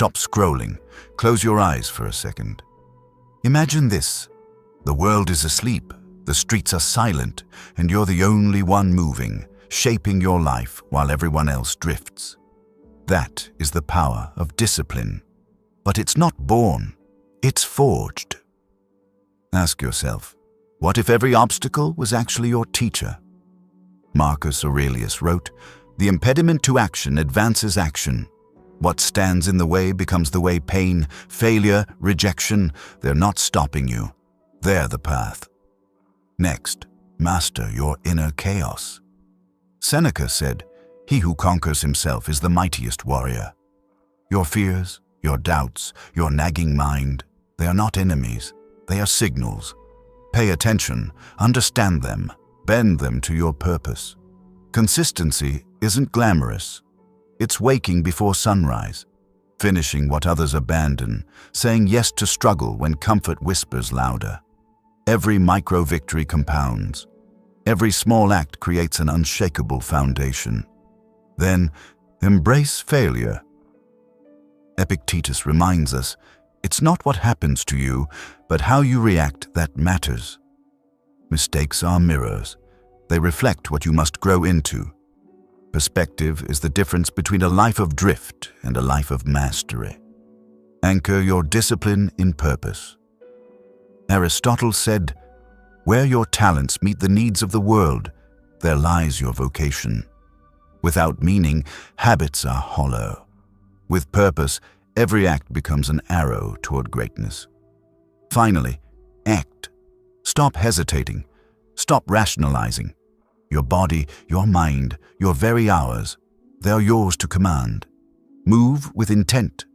stop scrolling. Close your eyes for a second. Imagine this. The world is asleep, the streets are silent, and you're the only one moving, shaping your life while everyone else drifts. That is the power of discipline. But it's not born, it's forged. Ask yourself, what if every obstacle was actually your teacher? Marcus Aurelius wrote, "The impediment to action advances action. What stands in the way becomes the way. Pain, failure, rejection, they're not stopping you. They're the path." Next, master your inner chaos. Seneca said, "He who conquers himself is the mightiest warrior." Your fears, your doubts, your nagging mind, they are not enemies, they are signals. Pay attention, understand them, bend them to your purpose. Consistency isn't glamorous. It's waking before sunrise, finishing what others abandon, saying yes to struggle when comfort whispers louder. Every micro-victory compounds. Every small act creates an unshakable foundation. Then, embrace failure. Epictetus reminds us, it's not what happens to you, but how you react that matters. Mistakes are mirrors. They reflect what you must grow into. Perspective is the difference between a life of drift and a life of mastery. Anchor your discipline in purpose. Aristotle said, "Where your talents meet the needs of the world, there lies your vocation." Without meaning, habits are hollow. With purpose, every act becomes an arrow toward greatness. Finally, act. Stop hesitating. Stop rationalizing. Your body, your mind, your very hours, they are yours to command. Move with intent.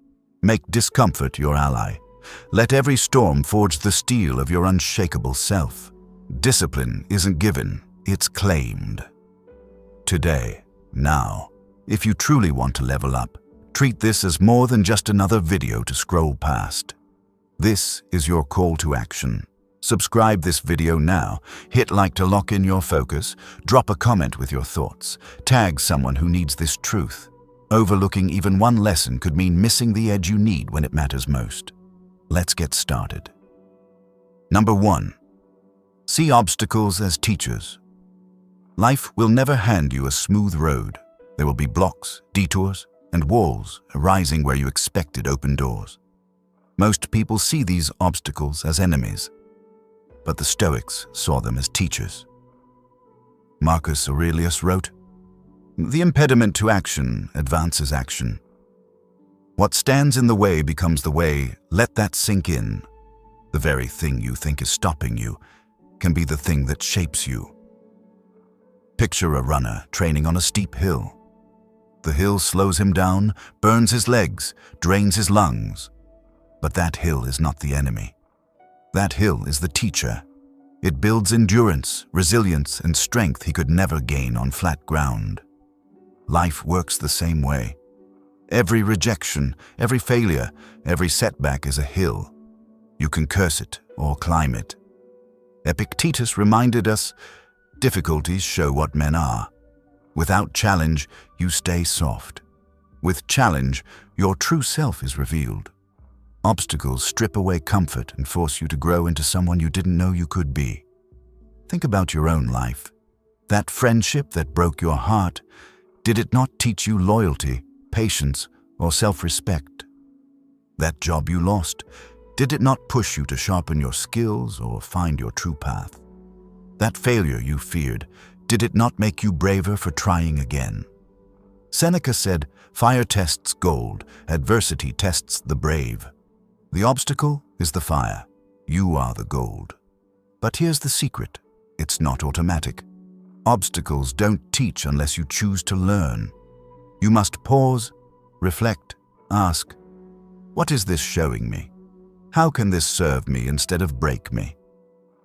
Make discomfort your ally. Let every storm forge the steel of your unshakable self. Discipline isn't given, it's claimed. Today, now, if you truly want to level up, treat this as more than just another video to scroll past. This is your call to action. Subscribe this video now, hit like to lock in your focus, drop a comment with your thoughts, tag someone who needs this truth. Overlooking even one lesson could mean missing the edge you need when it matters most. Let's get started. Number 1. See obstacles as teachers. Life will never hand you a smooth road. There will be blocks, detours, and walls arising where you expected open doors. Most people see these obstacles as enemies, but the Stoics saw them as teachers. Marcus Aurelius wrote, "The impediment to action advances action. What stands in the way becomes the way. Let that sink in. The very thing you think is stopping you can be the thing that shapes you." Picture a runner training on a steep hill. The hill slows him down, burns his legs, drains his lungs. But that hill is not the enemy. That hill is the teacher. It builds endurance, resilience, and strength he could never gain on flat ground. Life works the same way. Every rejection, every failure, every setback is a hill. You can curse it or climb it. Epictetus reminded us, difficulties show what men are. Without challenge, you stay soft. With challenge, your true self is revealed. Obstacles strip away comfort and force you to grow into someone you didn't know you could be. Think about your own life. That friendship that broke your heart, did it not teach you loyalty, patience, or self-respect? That job you lost, did it not push you to sharpen your skills or find your true path? That failure you feared, did it not make you braver for trying again? Seneca said, "Fire tests gold, adversity tests the brave." The obstacle is the fire. You are the gold. But here's the secret. It's not automatic. Obstacles don't teach unless you choose to learn. You must pause, reflect, ask, what is this showing me? How can this serve me instead of break me?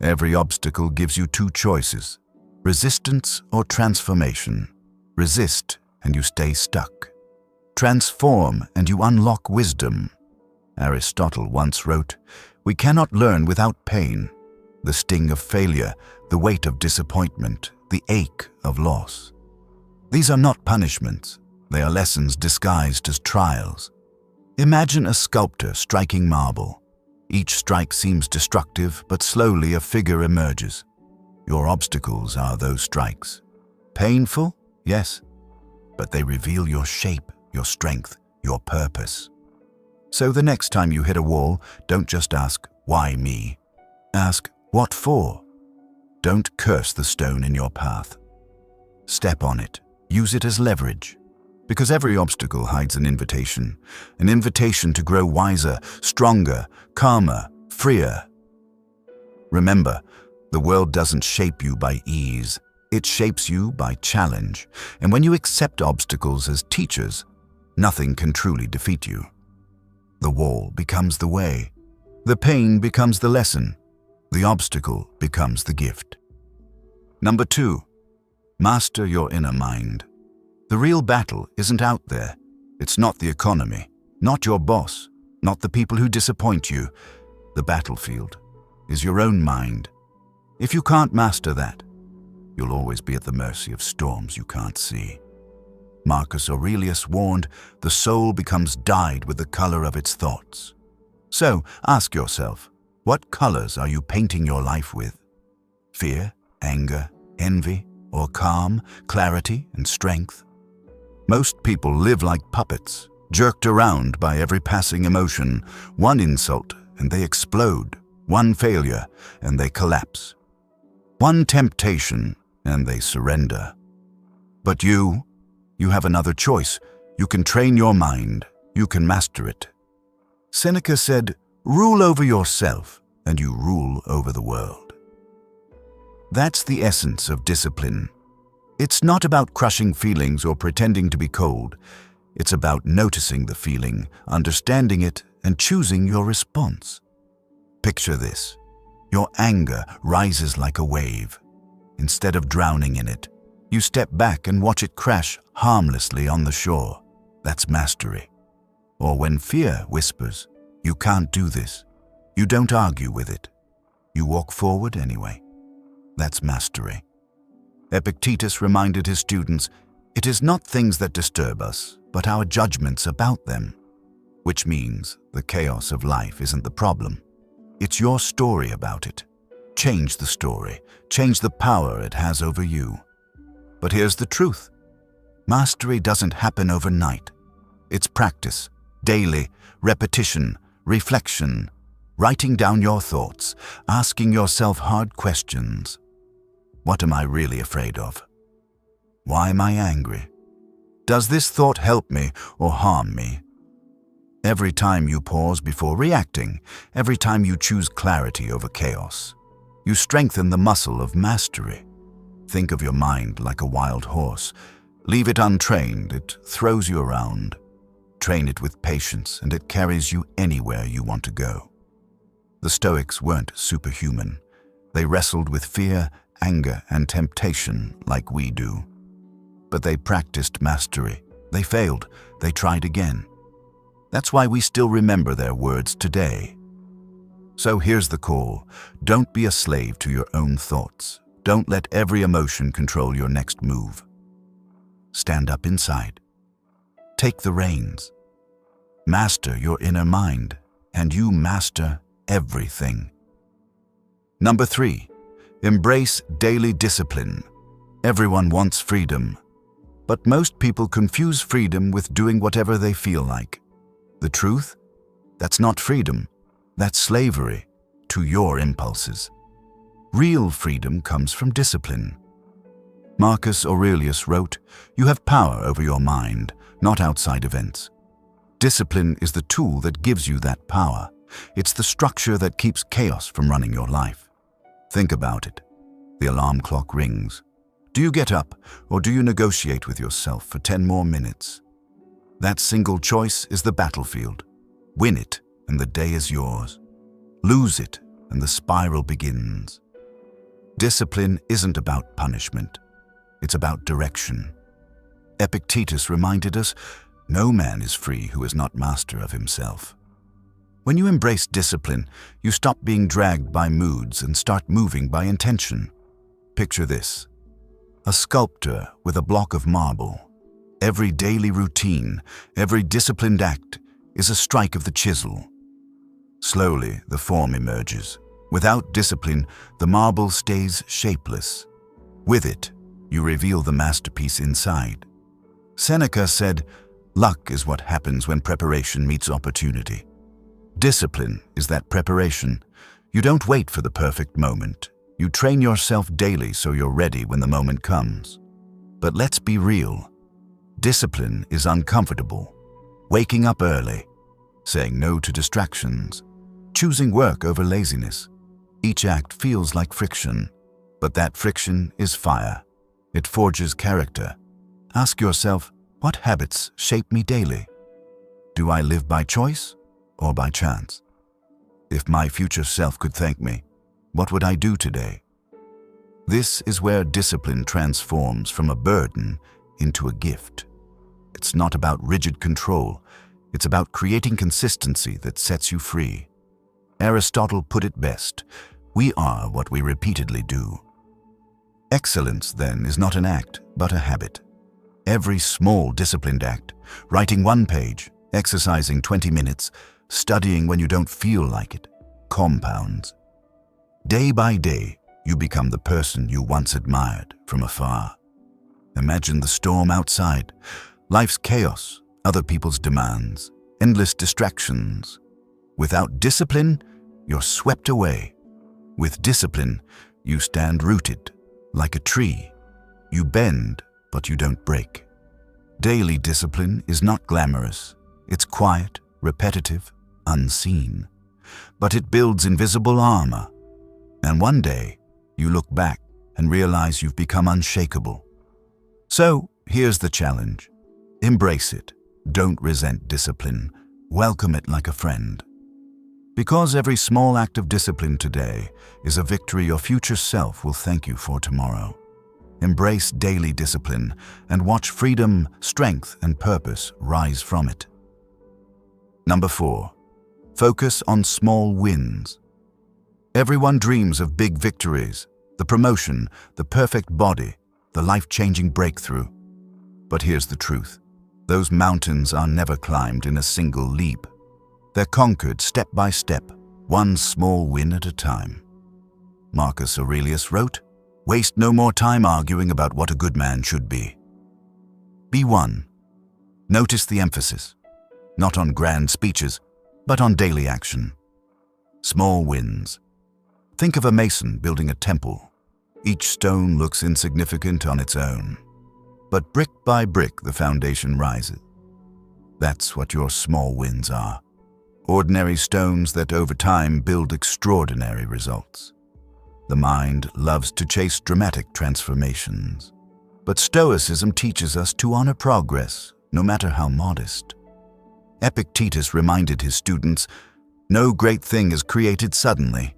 Every obstacle gives you two choices, resistance or transformation. Resist and you stay stuck. Transform and you unlock wisdom. Aristotle once wrote, "We cannot learn without pain, the sting of failure, the weight of disappointment, the ache of loss." These are not punishments, they are lessons disguised as trials. Imagine a sculptor striking marble. Each strike seems destructive, but slowly a figure emerges. Your obstacles are those strikes. Painful? Yes. But they reveal your shape, your strength, your purpose. So the next time you hit a wall, don't just ask, "Why me?" Ask, "What for?" Don't curse the stone in your path. Step on it. Use it as leverage. Because every obstacle hides an invitation to grow wiser, stronger, calmer, freer. Remember, the world doesn't shape you by ease. It shapes you by challenge. And when you accept obstacles as teachers, nothing can truly defeat you. The wall becomes the way. The pain becomes the lesson. The obstacle becomes the gift. Number 2, master your inner mind. The real battle isn't out there. It's not the economy, not your boss, not the people who disappoint you. The battlefield is your own mind. If you can't master that, you'll always be at the mercy of storms you can't see. Marcus Aurelius warned, the soul becomes dyed with the color of its thoughts. So ask yourself, what colors are you painting your life with? Fear, anger, envy, or calm, clarity, and strength? Most people live like puppets, jerked around by every passing emotion. One insult, and they explode. One failure, and they collapse. One temptation, and they surrender. But you have another choice. You can train your mind. You can master it. Seneca said, "Rule over yourself, and you rule over the world." That's the essence of discipline. It's not about crushing feelings or pretending to be cold. It's about noticing the feeling, understanding it, and choosing your response. Picture this. Your anger rises like a wave. Instead of drowning in it, you step back and watch it crash harmlessly on the shore. That's mastery. Or when fear whispers, "You can't do this," you don't argue with it. You walk forward anyway. That's mastery. Epictetus reminded his students, it is not things that disturb us, but our judgments about them. Which means the chaos of life isn't the problem. It's your story about it. Change the story. Change the power it has over you. But here's the truth. Mastery doesn't happen overnight. It's practice, daily, repetition, reflection, writing down your thoughts, asking yourself hard questions. What am I really afraid of? Why am I angry? Does this thought help me or harm me? Every time you pause before reacting, every time you choose clarity over chaos, you strengthen the muscle of mastery. Think of your mind like a wild horse. Leave it untrained, it throws you around. Train it with patience, and it carries you anywhere you want to go. The Stoics weren't superhuman. They wrestled with fear, anger, and temptation like we do. But they practiced mastery. They failed. They tried again. That's why we still remember their words today. So here's the call. Don't be a slave to your own thoughts. Don't let every emotion control your next move. Stand up inside. Take the reins. Master your inner mind, and you master everything. Number 3, embrace daily discipline. Everyone wants freedom, but most people confuse freedom with doing whatever they feel like. The truth? That's not freedom. That's slavery to your impulses. Real freedom comes from discipline. Marcus Aurelius wrote, "You have power over your mind, not outside events." Discipline is the tool that gives you that power. It's the structure that keeps chaos from running your life. Think about it. The alarm clock rings. Do you get up, or do you negotiate with yourself for 10 more minutes? That single choice is the battlefield. Win it, and the day is yours. Lose it, and the spiral begins. Discipline isn't about punishment. It's about direction. Epictetus reminded us, no man is free who is not master of himself. When you embrace discipline, you stop being dragged by moods and start moving by intention. Picture this. A sculptor with a block of marble. Every daily routine, every disciplined act is a strike of the chisel. Slowly, the form emerges. Without discipline, the marble stays shapeless. With it, you reveal the masterpiece inside. Seneca said, "Luck is what happens when preparation meets opportunity." Discipline is that preparation. You don't wait for the perfect moment. You train yourself daily so you're ready when the moment comes. But let's be real. Discipline is uncomfortable. Waking up early, saying no to distractions, choosing work over laziness. Each act feels like friction, but that friction is fire. It forges character. Ask yourself, what habits shape me daily? Do I live by choice or by chance? If my future self could thank me, what would I do today? This is where discipline transforms from a burden into a gift. It's not about rigid control. It's about creating consistency that sets you free. Aristotle put it best, we are what we repeatedly do. Excellence, then, is not an act, but a habit. Every small disciplined act, writing 1 page, exercising 20 minutes, studying when you don't feel like it, compounds. Day by day, you become the person you once admired from afar. Imagine the storm outside, life's chaos, other people's demands, endless distractions. Without discipline, you're swept away. With discipline, you stand rooted, like a tree. You bend, but you don't break. Daily discipline is not glamorous. It's quiet, repetitive, unseen. But it builds invisible armor. And one day, you look back and realize you've become unshakable. So, here's the challenge. Embrace it. Don't resent discipline. Welcome it like a friend. Because every small act of discipline today is a victory your future self will thank you for tomorrow. Embrace daily discipline and watch freedom, strength, and purpose rise from it. Number 4. Focus on small wins. Everyone dreams of big victories, the promotion, the perfect body, the life-changing breakthrough. But here's the truth. Those mountains are never climbed in a single leap. They're conquered step by step, one small win at a time. Marcus Aurelius wrote, "Waste no more time arguing about what a good man should be." Be one. Notice the emphasis, not on grand speeches, but on daily action. Small wins. Think of a mason building a temple. Each stone looks insignificant on its own, but brick by brick the foundation rises. That's what your small wins are. Ordinary stones that over time build extraordinary results. The mind loves to chase dramatic transformations, but Stoicism teaches us to honor progress, no matter how modest. Epictetus reminded his students, "No great thing is created suddenly.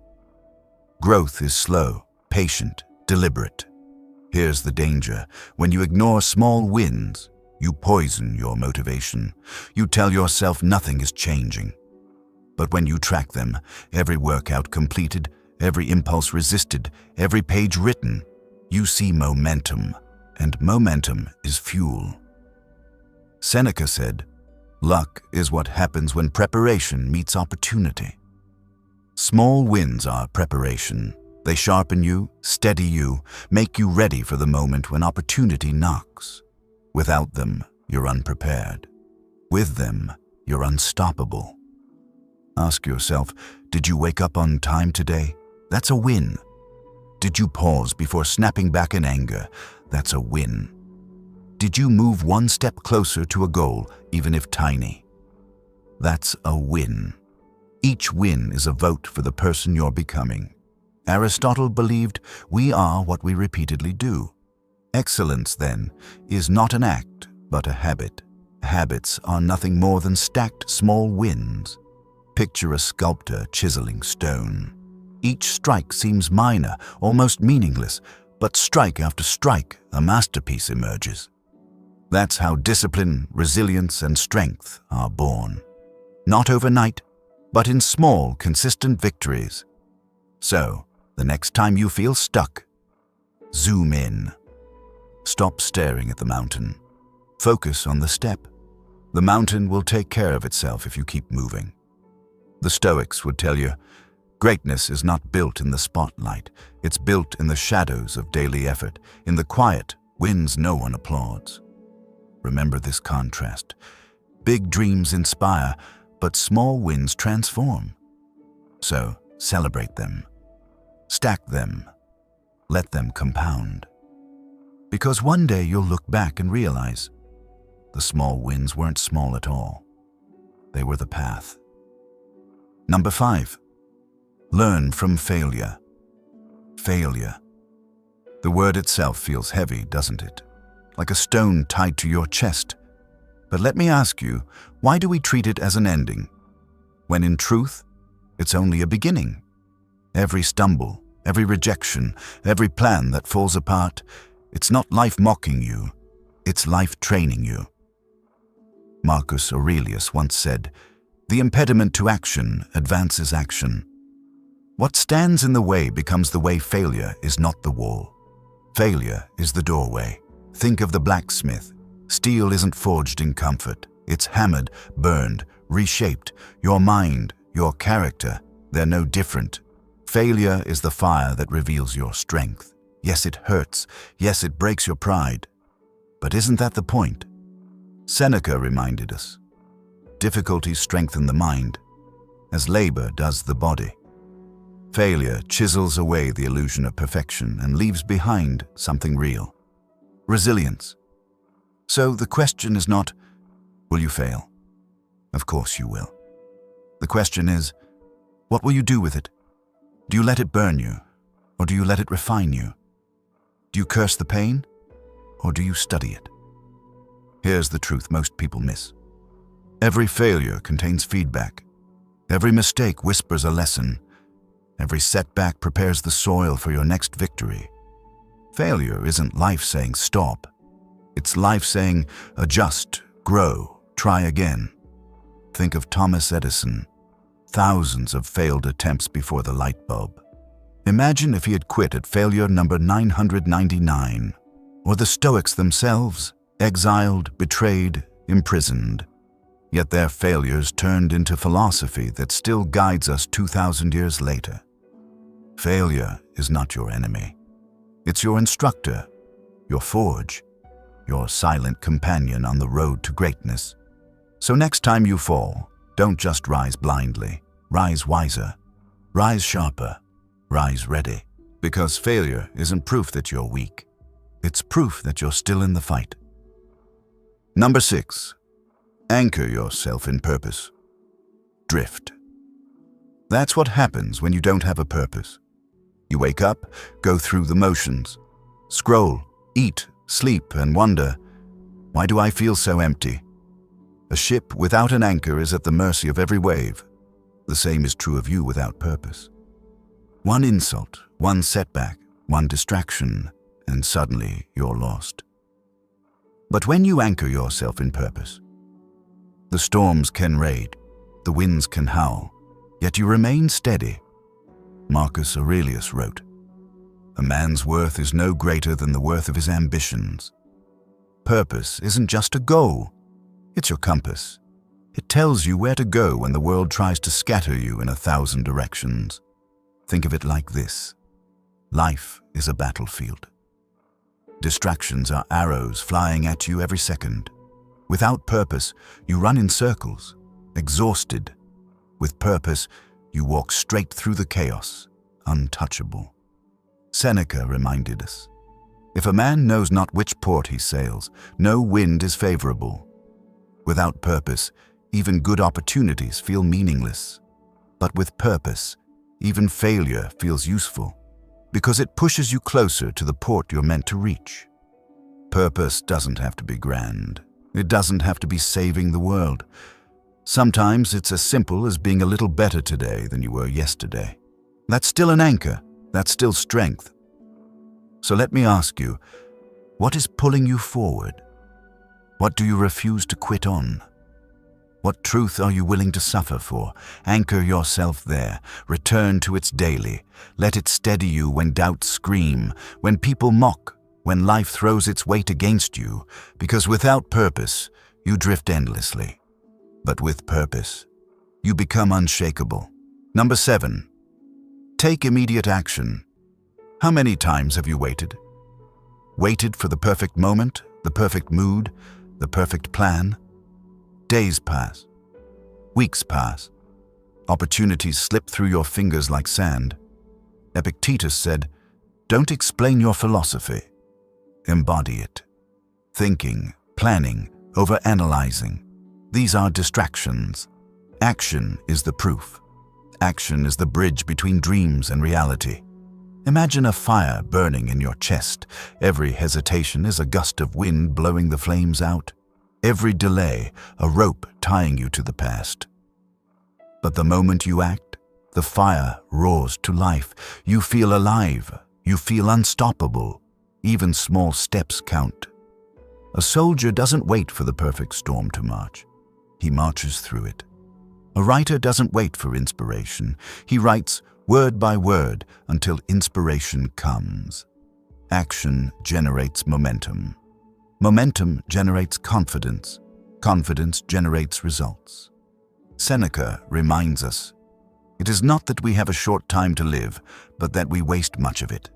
Growth is slow, patient, deliberate." Here's the danger. When you ignore small wins, you poison your motivation. You tell yourself nothing is changing. But when you track them, every workout completed, every impulse resisted, every page written, you see momentum, and momentum is fuel. Seneca said, "Luck is what happens when preparation meets opportunity." Small wins are preparation. They sharpen you, steady you, make you ready for the moment when opportunity knocks. Without them, you're unprepared. With them, you're unstoppable. Ask yourself, did you wake up on time today? That's a win. Did you pause before snapping back in anger? That's a win. Did you move one step closer to a goal, even if tiny? That's a win. Each win is a vote for the person you're becoming. Aristotle believed we are what we repeatedly do. Excellence, then, is not an act, but a habit. Habits are nothing more than stacked small wins. Picture a sculptor chiseling stone. Each strike seems minor, almost meaningless, but strike after strike, a masterpiece emerges. That's how discipline, resilience, and strength are born. Not overnight, but in small, consistent victories. So, the next time you feel stuck, zoom in. Stop staring at the mountain. Focus on the step. The mountain will take care of itself if you keep moving. The Stoics would tell you, greatness is not built in the spotlight. It's built in the shadows of daily effort, in the quiet wins no one applauds. Remember this contrast. Big dreams inspire, but small wins transform. So celebrate them. Stack them. Let them compound. Because one day you'll look back and realize the small wins weren't small at all. They were the path. Number 5. Learn from failure. Failure. The word itself feels heavy, doesn't it? Like a stone tied to your chest. But let me ask you, why do we treat it as an ending, when in truth, it's only a beginning? Every stumble, every rejection, every plan that falls apart, it's not life mocking you, it's life training you. Marcus Aurelius once said, "The impediment to action advances action." What stands in the way becomes the way. Failure is not the wall. Failure is the doorway. Think of the blacksmith. Steel isn't forged in comfort. It's hammered, burned, reshaped. Your mind, your character, they're no different. Failure is the fire that reveals your strength. Yes, it hurts. Yes, it breaks your pride. But isn't that the point? Seneca reminded us, difficulties strengthen the mind, as labor does the body. Failure chisels away the illusion of perfection and leaves behind something real. Resilience. So the question is not, will you fail? Of course you will. The question is, what will you do with it? Do you let it burn you, or do you let it refine you? Do you curse the pain, or do you study it? Here's the truth most people miss. Every failure contains feedback. Every mistake whispers a lesson. Every setback prepares the soil for your next victory. Failure isn't life saying stop. It's life saying adjust, grow, try again. Think of Thomas Edison. Thousands of failed attempts before the light bulb. Imagine if he had quit at failure number 999. Or the Stoics themselves, exiled, betrayed, imprisoned. Yet their failures turned into philosophy that still guides us 2,000 years later. Failure is not your enemy. It's your instructor, your forge, your silent companion on the road to greatness. So next time you fall, don't just rise blindly. Rise wiser, rise sharper, rise ready. Because failure isn't proof that you're weak. It's proof that you're still in the fight. Number 6. Anchor yourself in purpose. Drift. That's what happens when you don't have a purpose. You wake up, go through the motions, scroll, eat, sleep, and wonder, why do I feel so empty? A ship without an anchor is at the mercy of every wave. The same is true of you without purpose. One insult, one setback, one distraction, and suddenly you're lost. But when you anchor yourself in purpose, the storms can rage, the winds can howl, yet you remain steady. Marcus Aurelius wrote, "A man's worth is no greater than the worth of his ambitions." Purpose isn't just a goal, it's your compass. It tells you where to go when the world tries to scatter you in 1,000 directions. Think of it like this. Life is a battlefield. Distractions are arrows flying at you every second. Without purpose, you run in circles, exhausted. With purpose, you walk straight through the chaos, untouchable. Seneca reminded us, if a man knows not which port he sails, no wind is favorable. Without purpose, even good opportunities feel meaningless. But with purpose, even failure feels useful, because it pushes you closer to the port you're meant to reach. Purpose doesn't have to be grand. It doesn't have to be saving the world. Sometimes it's as simple as being a little better today than you were yesterday. That's still an anchor. That's still strength. So let me ask you, what is pulling you forward? What do you refuse to quit on? What truth are you willing to suffer for? Anchor yourself there. Return to its daily. Let it steady you when doubts scream, when people mock, when life throws its weight against you, because without purpose, You drift endlessly, but with purpose. You become unshakable. Number 7. Take immediate action. How many times have you waited? Waited for the perfect moment, the perfect mood, the perfect plan? Days pass. Weeks pass. Opportunities slip through your fingers like sand. Epictetus said, "Don't explain your philosophy. Embody it." Thinking, planning, overanalyzing. These are distractions. Action is the proof. Action is the bridge between dreams and reality. Imagine a fire burning in your chest. Every hesitation is a gust of wind blowing the flames out. Every delay, a rope tying you to the past. But the moment you act, the fire roars to life. You feel alive. You feel unstoppable. Even small steps count. A soldier doesn't wait for the perfect storm to march. He marches through it. A writer doesn't wait for inspiration. He writes word by word until inspiration comes. Action generates momentum. Momentum generates confidence. Confidence generates results. Seneca reminds us, "It is not that we have a short time to live, but that we waste much of it."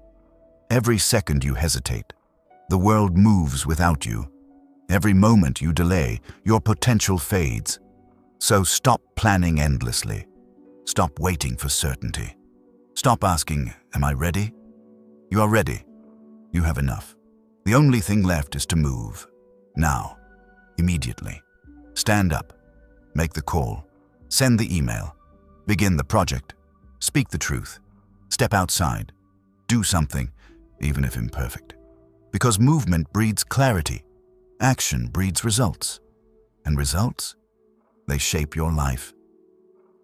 Every second you hesitate, the world moves without you. Every moment you delay, your potential fades. So stop planning endlessly. Stop waiting for certainty. Stop asking, "Am I ready?" You are ready. You have enough. The only thing left is to move. Now. Immediately. Stand up. Make the call. Send the email. Begin the project. Speak the truth. Step outside. Do something, even if imperfect. Because movement breeds clarity. Action breeds results. And results? They shape your life.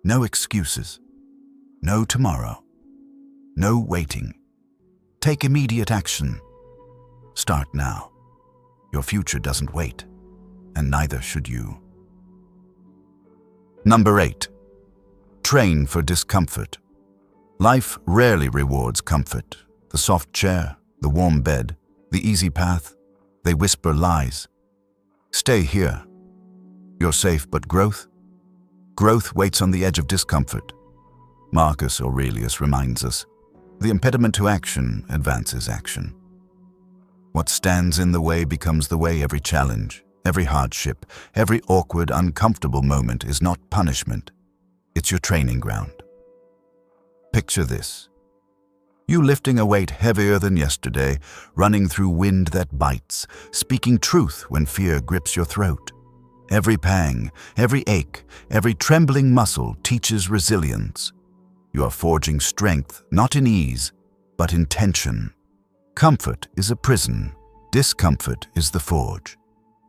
No excuses. No tomorrow. No waiting. Take immediate action. Start now. Your future doesn't wait, and neither should you. Number 8. Train for discomfort. Life rarely rewards comfort. The soft chair, the warm bed, the easy path, they whisper lies. Stay here. You're safe, but growth? Growth waits on the edge of discomfort. Marcus Aurelius reminds us, the impediment to action advances action. What stands in the way becomes the way. Every challenge, every hardship, every awkward, uncomfortable moment is not punishment. It's your training ground. Picture this. You lifting a weight heavier than yesterday, running through wind that bites, speaking truth when fear grips your throat. Every pang, every ache, every trembling muscle teaches resilience. You are forging strength, not in ease, but in tension. Comfort is a prison. Discomfort is the forge.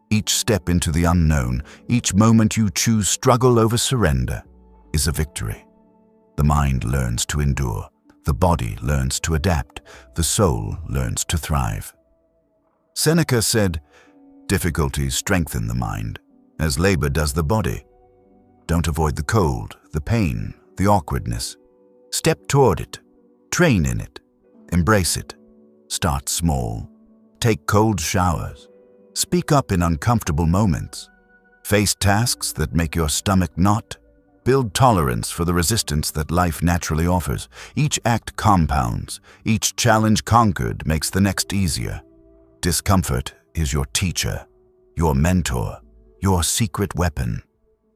Each step into the unknown, each moment you choose struggle over surrender, is a victory. The mind learns to endure. The body learns to adapt. The soul learns to thrive. Seneca said, "Difficulties strengthen the mind, as labor does the body." Don't avoid the cold, the pain, the awkwardness. Step toward it. Train in it. Embrace it. Start small. Take cold showers. Speak up in uncomfortable moments. Face tasks that make your stomach knot. Build tolerance for the resistance that life naturally offers. Each act compounds. Each challenge conquered makes the next easier. Discomfort is your teacher, your mentor, your secret weapon.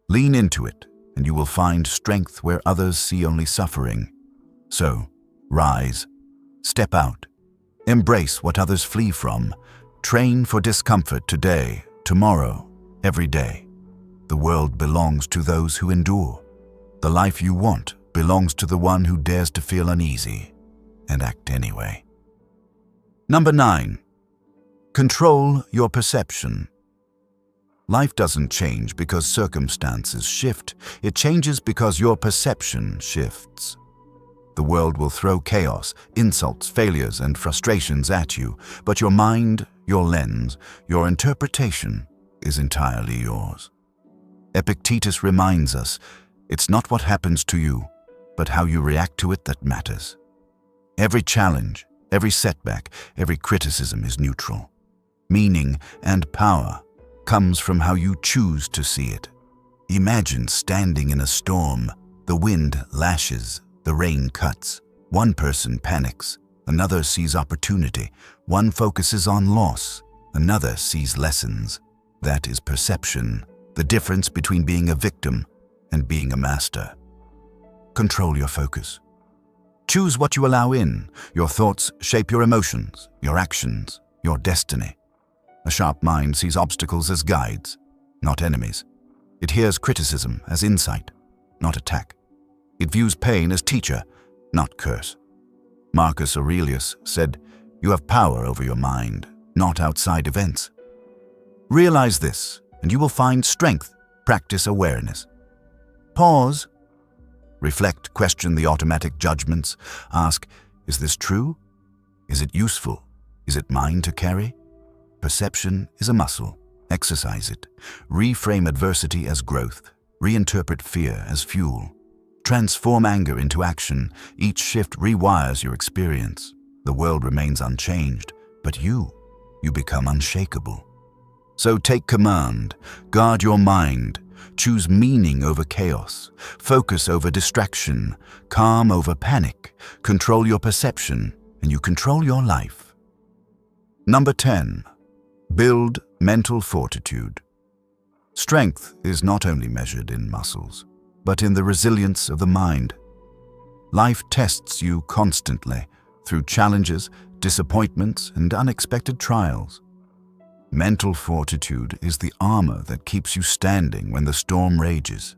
Lean into it, and you will find strength where others see only suffering. So, rise, step out, embrace what others flee from. Train for discomfort today, tomorrow, every day. The world belongs to those who endure. The life you want belongs to the one who dares to feel uneasy and act anyway. Number 9. Control your perception. Life doesn't change because circumstances shift. It changes because your perception shifts. The world will throw chaos, insults, failures, and frustrations at you, but your mind, your lens, your interpretation is entirely yours. Epictetus reminds us, it's not what happens to you, but how you react to it that matters. Every challenge, every setback, every criticism is neutral. Meaning and power comes from how you choose to see it. Imagine standing in a storm. The wind lashes, the rain cuts. One person panics, another sees opportunity. One focuses on loss, another sees lessons. That is perception, the difference between being a victim and being a master. Control your focus. Choose what you allow in. Your thoughts shape your emotions, your actions, your destiny. A sharp mind sees obstacles as guides, not enemies. It hears criticism as insight, not attack. It views pain as teacher, not curse. Marcus Aurelius said, "You have power over your mind, not outside events." Realize this, and you will find strength. Practice awareness. Pause. Reflect, question the automatic judgments. Ask, is this true? Is it useful? Is it mine to carry? Perception is a muscle. Exercise it. Reframe adversity as growth. Reinterpret fear as fuel. Transform anger into action. Each shift rewires your experience. The world remains unchanged, but you become unshakable. So take command. Guard your mind. Choose meaning over chaos. Focus over distraction. Calm over panic. Control your perception, and you control your life. Number 10. Build mental fortitude. Strength is not only measured in muscles, but in the resilience of the mind. Life tests you constantly through challenges, disappointments, and unexpected trials. Mental fortitude is the armor that keeps you standing when the storm rages.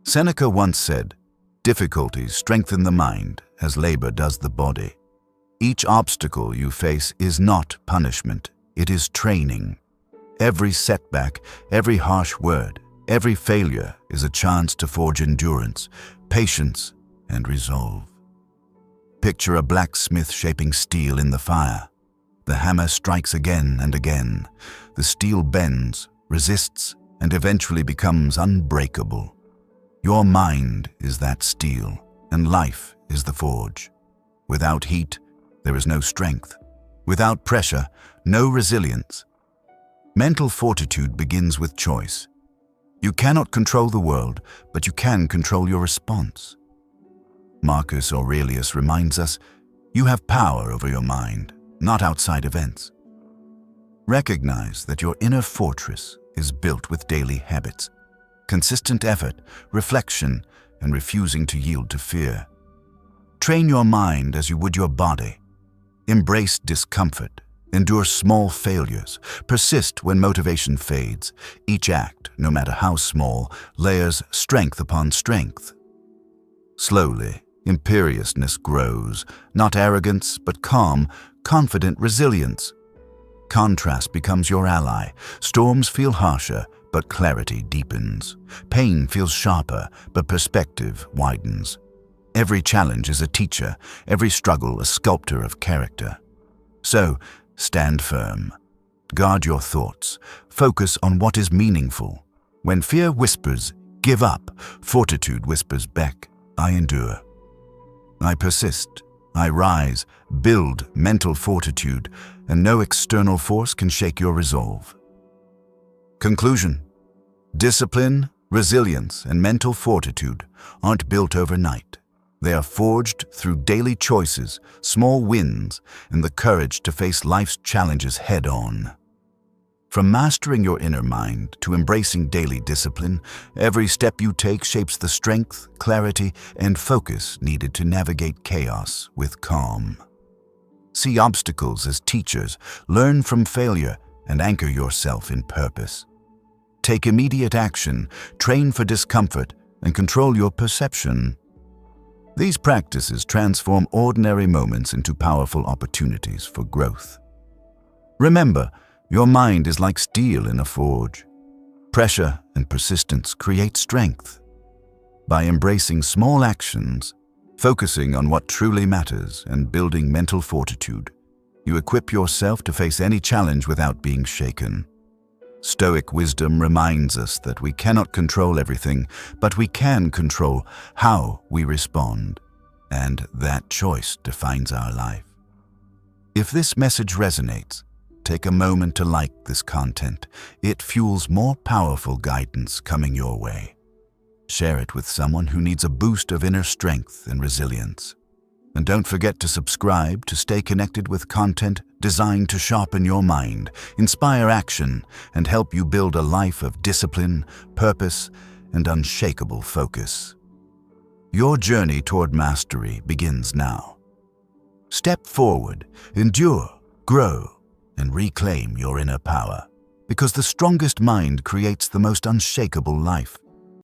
Seneca once said, "Difficulties strengthen the mind as labor does the body." Each obstacle you face is not punishment, it is training. Every setback, every harsh word, every failure is a chance to forge endurance, patience, and resolve. Picture a blacksmith shaping steel in the fire. The hammer strikes again and again. The steel bends, resists, and eventually becomes unbreakable. Your mind is that steel, and life is the forge. Without heat, there is no strength. Without pressure, no resilience. Mental fortitude begins with choice. You cannot control the world, but you can control your response. Marcus Aurelius reminds us, you have power over your mind, not outside events. Recognize that your inner fortress is built with daily habits, consistent effort, reflection, and refusing to yield to fear. Train your mind as you would your body. Embrace discomfort. Endure small failures. Persist when motivation fades. Each act, no matter how small, layers strength upon strength. Slowly, imperiousness grows, not arrogance, but calm, confident resilience. Contrast becomes your ally. Storms feel harsher, but clarity deepens. Pain feels sharper, but perspective widens. Every challenge is a teacher, every struggle a sculptor of character. So, stand firm. Guard your thoughts. Focus on what is meaningful. When fear whispers, "Give up," fortitude whispers back, "I endure." I persist. I rise. Build mental fortitude, and no external force can shake your resolve. Conclusion. Discipline, resilience, and mental fortitude aren't built overnight. They are forged through daily choices, small wins, and the courage to face life's challenges head-on. From mastering your inner mind to embracing daily discipline, every step you take shapes the strength, clarity, and focus needed to navigate chaos with calm. See obstacles as teachers, learn from failure, and anchor yourself in purpose. Take immediate action, train for discomfort, and control your perception. These practices transform ordinary moments into powerful opportunities for growth. Remember, your mind is like steel in a forge. Pressure and persistence create strength. By embracing small actions, focusing on what truly matters, and building mental fortitude, you equip yourself to face any challenge without being shaken. Stoic wisdom reminds us that we cannot control everything, but we can control how we respond, and that choice defines our life. If this message resonates, take a moment to like this content. It fuels more powerful guidance coming your way. Share it with someone who needs a boost of inner strength and resilience. And don't forget to subscribe to stay connected with content designed to sharpen your mind, inspire action, and help you build a life of discipline, purpose, and unshakable focus. Your journey toward mastery begins now. Step forward, endure, grow, and reclaim your inner power, because the strongest mind creates the most unshakable life.